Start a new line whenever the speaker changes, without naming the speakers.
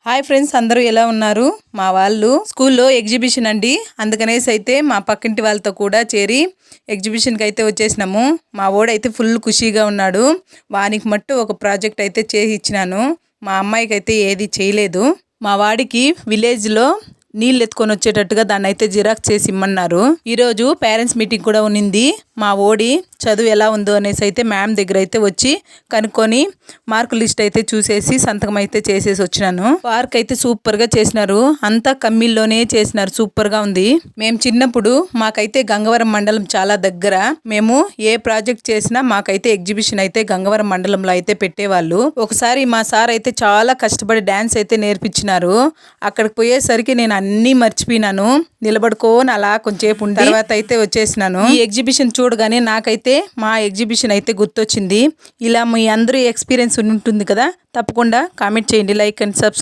Hi friends, అందరూ ఎలా ఉన్నారు? మా వాళ్ళు స్కూల్లో ఎగ్జిబిషన్ అండి, అందుకనేసి అయితే మా పక్కింటి వాళ్ళతో కూడా చేరి ఎగ్జిబిషన్కి అయితే వచ్చేసినాము. మా వాడైతే ఫుల్ ఖుషీగా ఉన్నాడు. వానికి మట్టు ఒక ప్రాజెక్ట్ అయితే చేసి ఇచ్చినాను. మా అమ్మాయికి అయితే ఏది చేయలేదు. మా వాడికి విలేజ్లో నీళ్ళు ఎత్తుకొని వచ్చేటట్టుగా దాన్ని అయితే జిరాక్స్ చేసి ఇమ్మన్నారు. ఈరోజు పేరెంట్స్ మీటింగ్ కూడా ఉన్నింది. మా ఓడి చదువు ఎలా ఉందో అనేసి అయితే మ్యామ్ దగ్గర అయితే వచ్చి కనుక్కొని మార్కు లిస్ట్ అయితే చూసేసి సంతకం అయితే చేసేసి వచ్చినాను. పార్క్ అయితే సూపర్గా చేసినారు. అంతా కమ్మిల్లోనే చేసినారు. సూపర్గా ఉంది. మేము చిన్నప్పుడు మాకైతే గంగవరం మండలం చాలా దగ్గర. మేము ఏ ప్రాజెక్ట్ చేసినా మాకైతే ఎగ్జిబిషన్ అయితే గంగవరం మండలంలో అయితే పెట్టేవాళ్ళు. ఒకసారి మా సార్ అయితే చాలా కష్టపడి డ్యాన్స్ అయితే నేర్పించినారు. అక్కడికి పోయేసరికి నేను అన్నీ మర్చిపోయినాను. నిలబడుకోని అలా కొంచెంసేపు ఉండి తర్వాత అయితే వచ్చేసినాను. ఈ ఎగ్జిబిషన్ చూడగానే నాకైతే మా ఎగ్జిబిషన్ అయితే గుర్తొచ్చింది. ఇలా మీ అందరూ ఎక్స్పీరియన్స్ ఉంటుంది కదా, తప్పకుండా కామెంట్ చేయండి, లైక్ అండ్ సబ్స్క్రైబ్.